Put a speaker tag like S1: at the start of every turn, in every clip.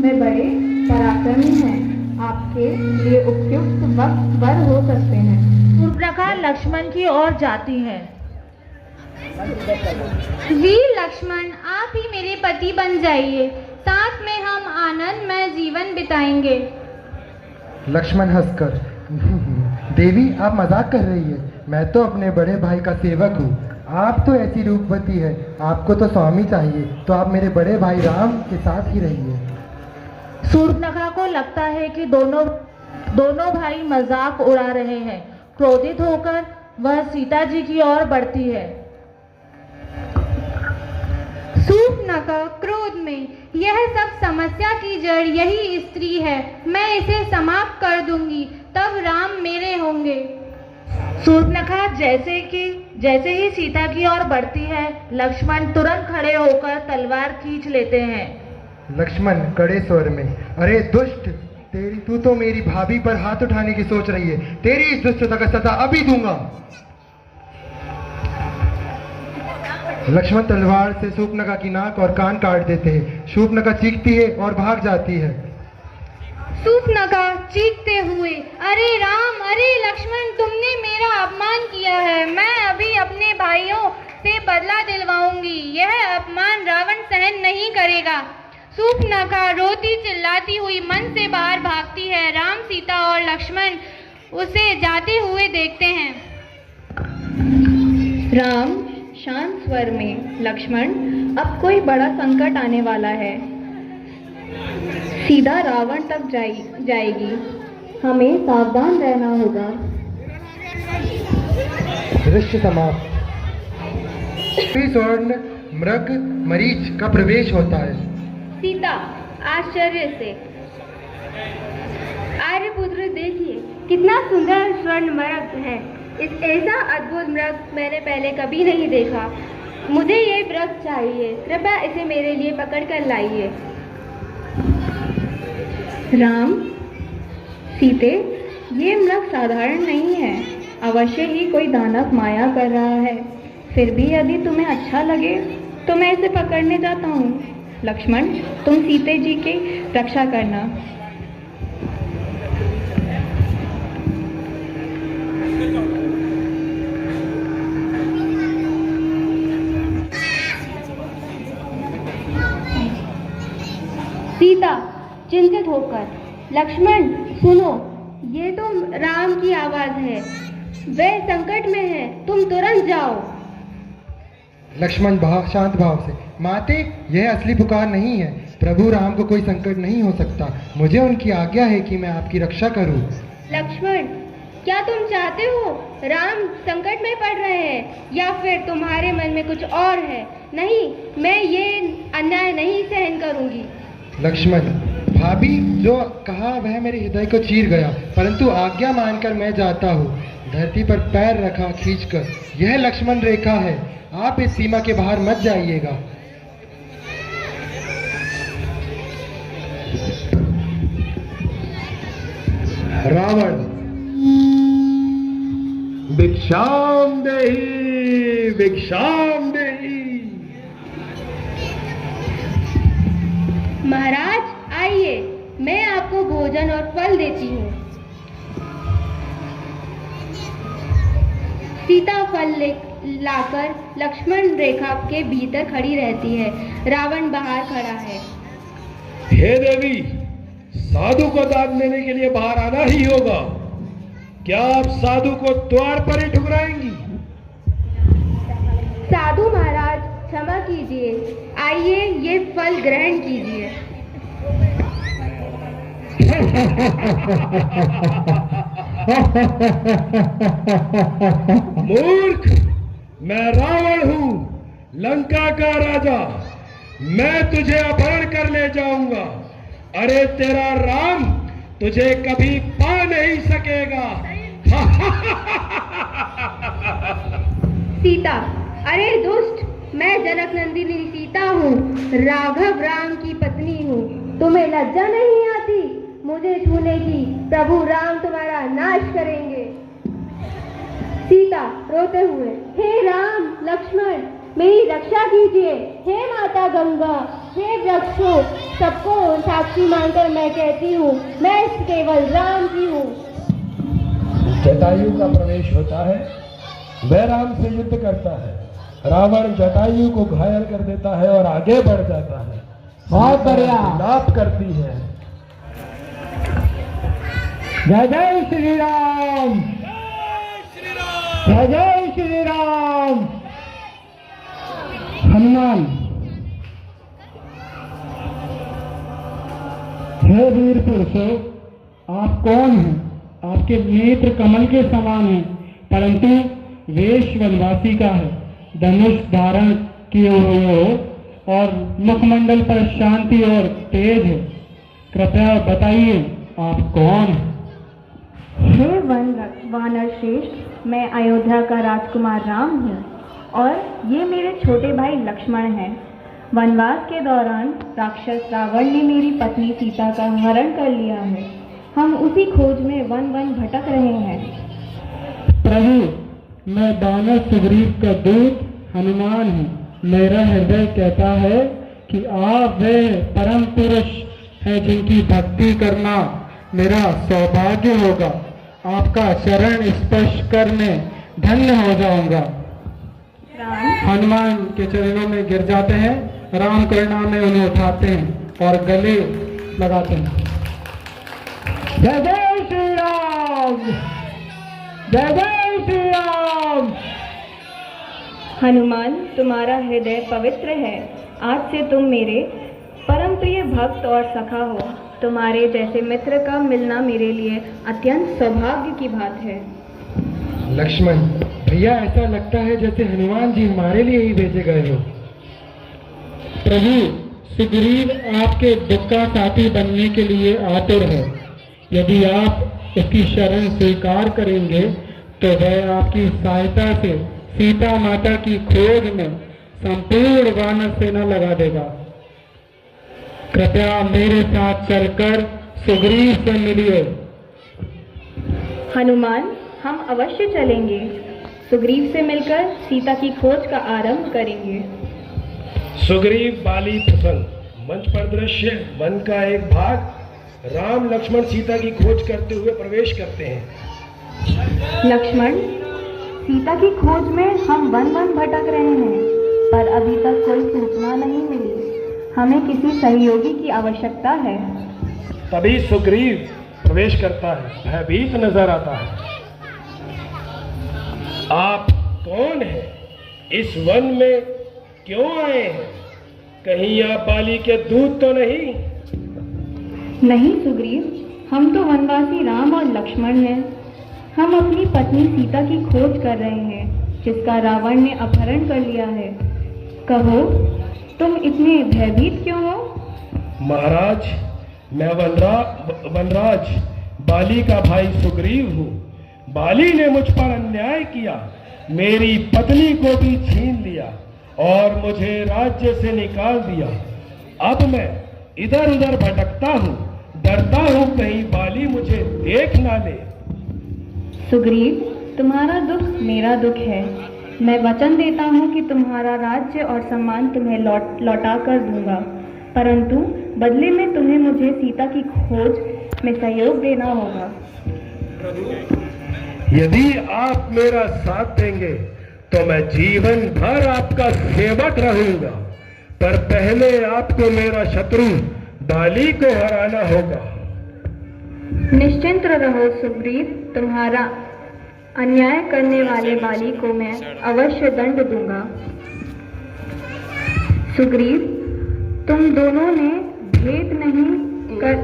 S1: वे बड़े पराक्रमी हैं, आपके लिए उपयुक्त वक्त वर हो सकते हैं।
S2: शूर्पणखा लक्ष्मण की ओर जाती है।
S3: वीर लक्ष्मण, आप ही मेरे पति बन जाइए, साथ में हम आनंदमय जीवन बिताएंगे।
S4: लक्ष्मण हंसकर, देवी आप मजाक कर रही है, मैं तो अपने बड़े भाई का सेवक हूँ। आप तो ऐसी रूपवती है, आपको तो स्वामी चाहिए, तो आप मेरे बड़े भाई राम के साथ ही रहिए।
S2: शूर्पणखा को लगता है कि दोनों भाई मजाक उड़ा रहे हैं। क्रोधित होकर वह सीता जी की ओर बढ़ती है।
S3: शूर्पणखा क्रोध में, यह सब समस्या की जड़ यही स्त्री है, मैं इसे समाप्त कर दूंगी, तब राम मेरे होंगे।
S2: शूर्पणखा जैसे ही सीता की ओर बढ़ती है, लक्ष्मण तुरंत खड़े होकर तलवार खींच लेते हैं।
S4: लक्ष्मण कड़े स्वर में, अरे दुष्ट, तू तो मेरी भाभी पर हाथ उठाने की सोच रही है, तेरी इस दुष्टता का सजा अभी दूंगा। लक्ष्मण तलवार से शूर्पणखा की नाक और कान काट देते हैं। शूर्पणखा चीखती है और भाग जाती है।
S3: शूर्पणखा चीखते हुए, अरे राम, अरे लक्ष्मण, तुमने मेरा अपमान किया है, मैं अभी अपने भाइयों से बदला दिलवाऊंगी, यह अपमान रावण सहन नहीं करेगा। शूर्पणखा रोती चिल्लाती हुई मन से बाहर भागती है। राम, सीता और लक्ष्मण उसे जाते हुए देखते हैं।
S1: राम शांत स्वर में, लक्ष्मण अब कोई बड़ा संकट आने वाला है, सीधा रावण तक जाएगी, हमें सावधान रहना होगा।
S4: दृश्य समाप्त। स्वर्ण मृग मरीच का प्रवेश होता है।
S3: सीता आश्चर्य से, आर्यपुत्र देखिए कितना सुंदर स्वर्ण मृग है, ऐसा अद्भुत मृग मैंने पहले कभी नहीं देखा, मुझे ये मृग चाहिए, कृपया इसे मेरे लिए पकड़ कर लाइए।
S1: राम, सीते, ये मृग साधारण नहीं है, अवश्य ही कोई दानव माया कर रहा है, फिर भी यदि तुम्हें अच्छा लगे तो मैं इसे पकड़ने जाता हूँ। लक्ष्मण, तुम सीते जी की रक्षा करना।
S3: सीता चिंतित होकर, लक्ष्मण सुनो, ये तो राम की आवाज है, वे संकट में है, तुम तुरंत जाओ।
S4: लक्ष्मण शांत भाव से, माते, यह असली पुकार नहीं है, प्रभु राम को कोई संकट नहीं हो सकता, मुझे उनकी आज्ञा है कि मैं आपकी रक्षा करूं।
S3: लक्ष्मण, क्या तुम चाहते हो राम संकट में पड़ रहे हैं, या फिर तुम्हारे मन में कुछ और है? नहीं, मैं ये अन्याय नहीं सहन करूंगी।
S4: लक्ष्मण, भाभी जो कहा वह मेरे हृदय को चीर गया, परंतु आज्ञा मानकर मैं जाता हूँ। धरती पर पैर रखा खींचकर, यह लक्ष्मण रेखा है, आप इस सीमा के बाहर मत जाइएगा। रावण, भिक्षाम देहि, भिक्षाम देहि।
S3: महाराज आइए, मैं आपको भोजन और फल देती हूँ। सीता फल लाकर लक्ष्मण रेखा के भीतर खड़ी रहती है, रावण बाहर खड़ा है।
S5: हे देवी, साधु को दान देने के लिए बाहर आना ही होगा, क्या आप साधु को द्वार पर ही ठुकराएंगी?
S3: साधु महाराज क्षमा कीजिए, आइए ये फल ग्रहण कीजिए।
S5: मूर्ख, मैं रावण हूं, लंका का राजा, मैं तुझे अपहरण कर ले जाऊंगा। अरे तेरा राम तुझे कभी पा नहीं सकेगा।
S3: सीता, अरे दुष्ट, मैं जनक नंदिनी सीता हूँ, राघव राम की पत्नी हूँ, तुम्हें लज्जा नहीं आती मुझे छूने की? प्रभु राम तुम्हारा नाश करेंगे। सीता रोते हुए, हे राम, लक्ष्मण, मेरी रक्षा कीजिए, हे माता गंगा,
S6: हे वृक्षो, सबको साक्षी मानकर मैं कहती हूँ, मैं केवल राम की हूँ।
S5: जटायु का प्रवेश होता है, वह राम से युद्ध करता है। रावण जटायु को घायल कर देता है और आगे बढ़ जाता है।
S7: बहुत बढ़िया।
S5: लाभ करती है।
S7: जय जय श्री राम, जय जय श्री राम। हनुमान, हे वीर पुरुषों, आप कौन हैं? आपके नेत्र कमल के समान हैं, परंतु वेश वनवासी का है। धनुष धारण किए हुए हो और मुखमंडल पर शांति और तेज है। कृपया बताइए आप कौन हैं?
S1: हे वानर श्रेष्ठ, मैं अयोध्या का राजकुमार राम हूँ और ये मेरे छोटे भाई लक्ष्मण हैं। वनवास के दौरान राक्षस रावण ने मेरी पत्नी सीता का हरण कर लिया है। हम उसी खोज में वन वन भटक रहे हैं।
S7: प्रभु, मैं दानव सुग्रीव का दूत हनुमान हूँ। मेरा हृदय कहता है कि आप वे परम पुरुष हैं जिनकी भक्ति करना मेरा सौभाग्य होगा। आपका चरण स्पर्श करने धन्य हो जाऊंगा। हनुमान के चरणों में गिर जाते हैं, राम करुणा में उन्हें उठाते हैं और गले लगाते हैं। जय जय श्री राम, जय जय श्री राम।
S1: हनुमान, तुम्हारा हृदय पवित्र है। आज से तुम मेरे परम प्रिय भक्त और सखा हो। तुम्हारे जैसे मित्र का मिलना मेरे लिए अत्यंत सौभाग्य की बात है।
S4: लक्ष्मण भैया, ऐसा लगता है जैसे हनुमान जी हमारे लिए ही भेजे गए हो।
S7: प्रभु, सुग्रीव आपके दुख का साथी बनने के लिए आतुर है। यदि आप उसकी शरण स्वीकार करेंगे तो वह आपकी सहायता से सीता माता की खोज में संपूर्ण वानर सेना लगा देगा। कृपया मेरे साथ चलकर सुग्रीव से मिलिए।
S1: हनुमान, हम अवश्य चलेंगे। सुग्रीव से मिलकर सीता की खोज का आरंभ करेंगे।
S5: सुग्रीव बाली प्रसंग। मंच पर दृश्य वन का एक भाग। राम लक्ष्मण सीता की खोज करते हुए प्रवेश करते हैं।
S1: लक्ष्मण, सीता की खोज में हम वन वन भटक रहे हैं, पर अभी तक कोई सूचना नहीं मिली। हमें किसी सहयोगी की आवश्यकता है।
S5: तभी सुग्रीव प्रवेश करता है, भयभीत नजर आता है। आप कौन हैं? इस वन में क्यों आए हैं? कहीं आप बाली के दूत तो नहीं?
S1: नहीं सुग्रीव, हम तो वनवासी राम और लक्ष्मण हैं। हम अपनी पत्नी सीता की खोज कर रहे हैं, जिसका रावण ने अपहरण कर लिया है। कहो, तुम इतने भयभीत क्यों हो?
S5: महाराज, मैं वनराज बाली का भाई सुग्रीव हूँ। बाली ने मुझ पर अन्याय किया, मेरी पत्नी को भी छीन लिया और मुझे राज्य से निकाल दिया। अब मैं इधर उधर भटकता हूँ, डरता हूँ कहीं बाली मुझे देख ना ले।
S1: सुग्रीव, तुम्हारा दुख मेरा दुख है। मैं वचन देता हूँ कि तुम्हारा राज्य और सम्मान तुम्हें लौटा कर दूंगा, परंतु बदले में तुम्हें मुझे सीता की खोज में सहयोग देना होगा।
S5: यदि आप मेरा साथ देंगे तो मैं जीवन भर आपका सेवक रहूंगा, पर पहले आपको मेरा शत्रु बाली को हराना होगा।
S1: निश्चिंत रहो सुग्रीव, तुम्हारा अन्याय करने वाले बाली को मैं अवश्य दंड दूंगा। सुग्रीव, तुम दोनों ने भेद नहीं कर।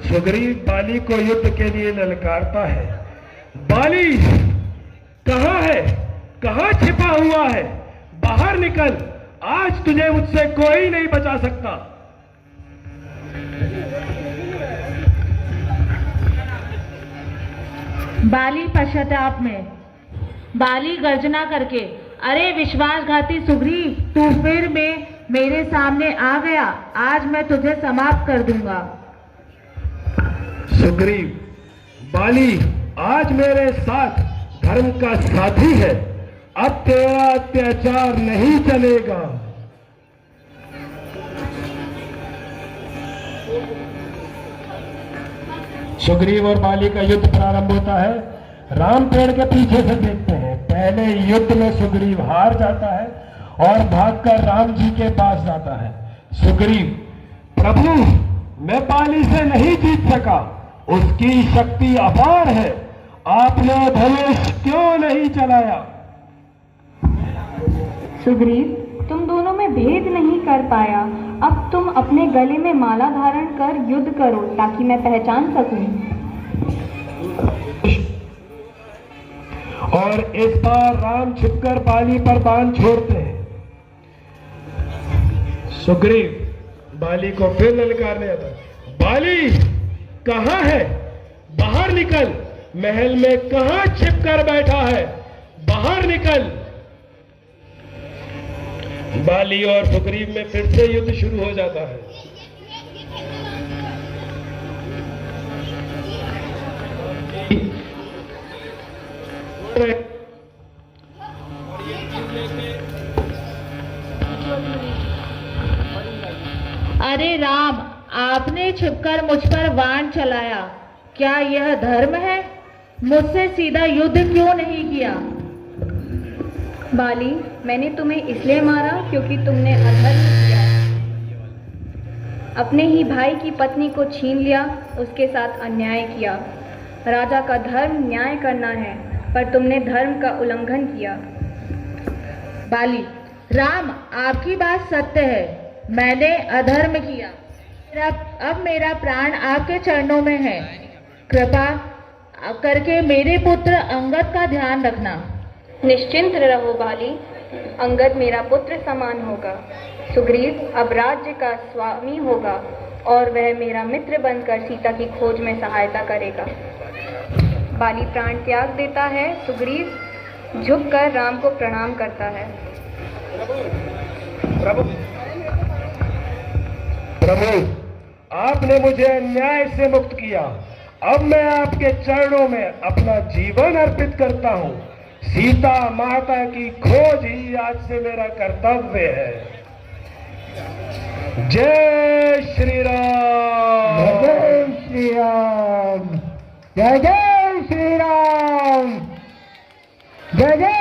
S5: सुग्रीव बाली को युद्ध के लिए ललकारता है। बाली कहाँ है? कहाँ छिपा हुआ है? बाहर निकल, आज तुझे मुझसे कोई नहीं बचा सकता।
S2: बाली पश्चाताप में। बाली गर्जना करके, अरे विश्वासघाती सुग्रीव, तू फिर मेरे सामने आ गया। आज मैं तुझे समाप्त कर दूंगा।
S5: सुग्रीव, बाली आज मेरे साथ धर्म का साथी है। अब तेरा अत्याचार नहीं चलेगा। सुग्रीव और बाली का युद्ध प्रारंभ होता है। राम पेड़ के पीछे से देखते हैं। पहले युद्ध में सुग्रीव हार जाता है और भागकर राम जी के पास जाता है। सुग्रीव, प्रभु, मैं बाली से नहीं जीत सका, उसकी शक्ति अपार है, आपने धनुष क्यों नहीं चलाया?
S1: सुग्रीव, तुम दोनों में भेद नहीं कर पाया। अब तुम अपने गले में माला धारण कर युद्ध करो ताकि मैं पहचान सकूं।
S5: और इस बार राम छिपकर बाली पर बाण छोड़ते हैं। सुग्रीव बाली को फिर ललकारने आता है। बाली कहां है? बाहर निकल। महल में कहां छिपकर बैठा है? बाहर निकल। बाली और सुग्रीव में फिर से युद्ध शुरू हो जाता है।
S2: अरे राम, आपने छिपकर मुझ पर बाण चलाया, क्या यह धर्म है? मुझसे सीधा युद्ध क्यों नहीं किया?
S1: बाली, मैंने तुम्हें इसलिए मारा क्योंकि तुमने अधर्म किया। अपने ही भाई की पत्नी को छीन लिया, उसके साथ अन्याय किया। राजा का धर्म न्याय करना है, पर तुमने धर्म का उल्लंघन किया।
S2: बाली, राम, आपकी बात सत्य है, मैंने अधर्म किया। अब मेरा प्राण आपके चरणों में है। कृपा करके मेरे पुत्र अंगद का ध्यान रखना।
S1: निश्चिंत रहो बाली, अंगद मेरा पुत्र समान होगा। सुग्रीव अब राज्य का स्वामी होगा और वह मेरा मित्र बनकर सीता की खोज में सहायता करेगा। बाली प्राण त्याग देता है। सुग्रीव झुककर राम को प्रणाम करता है।
S5: प्रभु, आपने मुझे अन्याय से मुक्त किया। अब मैं आपके चरणों में अपना जीवन अर्पित करता हूँ। सीता माता की खोज ही आज से मेरा कर्तव्य है। जय श्री राम।
S4: जय श्री राम। जय जय श्री राम। जय जय